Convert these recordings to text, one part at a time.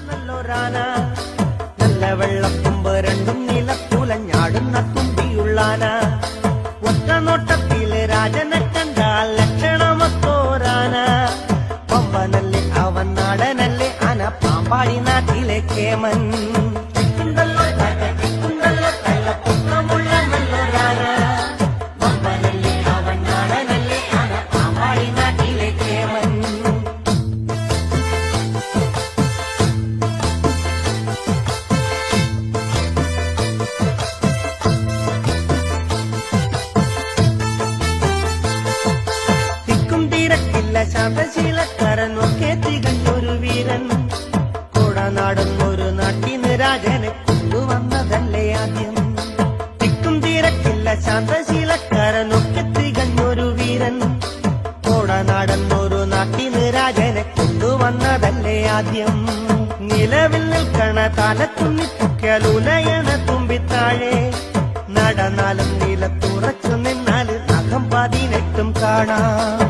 നല്ലൊരാന നല്ല വെള്ളത്തുമ്പ് രണ്ടും നിലത്തുലഞ്ഞാടുന്ന തുമ്പിയുള്ളാന ഒറ്റ നോട്ടത്തില് രാജനെ കണ്ടാൽ ലക്ഷണമൊത്തോരാന പമ്പനല്ലേ അവൻ നാടനല്ലേ ആന പാമ്പാടി നാട്ടിലെ കേമൻ ശാന്തശീലക്കാരനൊക്കെ തികഞ്ഞൊരു വീരൻ കോടനാടുന്നൊരു നാട്ടിന് രാജനെ കൊണ്ടുവന്നതല്ലേ ആദ്യം തിക്കും തീരക്കില്ല ശാന്തശീലക്കാരനൊക്കെ തികഞ്ഞൊരു വീരൻ കോടനാടുന്നൊരു നാട്ടിന് രാജനെ കൊണ്ടുവന്നതല്ലേ ആദ്യം നിലവിൽ നിൽക്കണ തലത്തുന്നിപ്പൊക്കലുലയണ തുമ്പിത്താഴെ നടന്നാലും നിലത്തുറച്ചു നിന്നാല് നഖം 18 കാണാം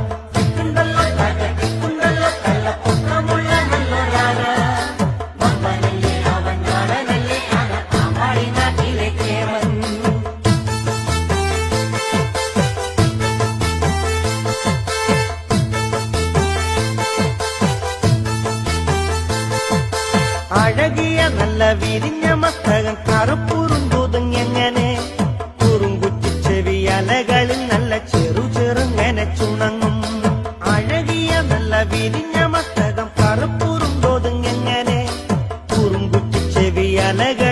അഴകിയ നല്ല വിരിഞ്ഞ മസ്തകം കറുപ്പുറുമ്പുതുങ്ങനെ കുറുങ്കുറ്റിച്ചെവി അലകളിൽ നല്ല ചെറുങ്ങനെ ചുണങ്ങും അഴകിയ നല്ല വിരിഞ്ഞ മസ്തകം കറുപ്പുറുമ്പുതുങ്ങനെ കുറുങ്കുറ്റിച്ചെവി അലകൾ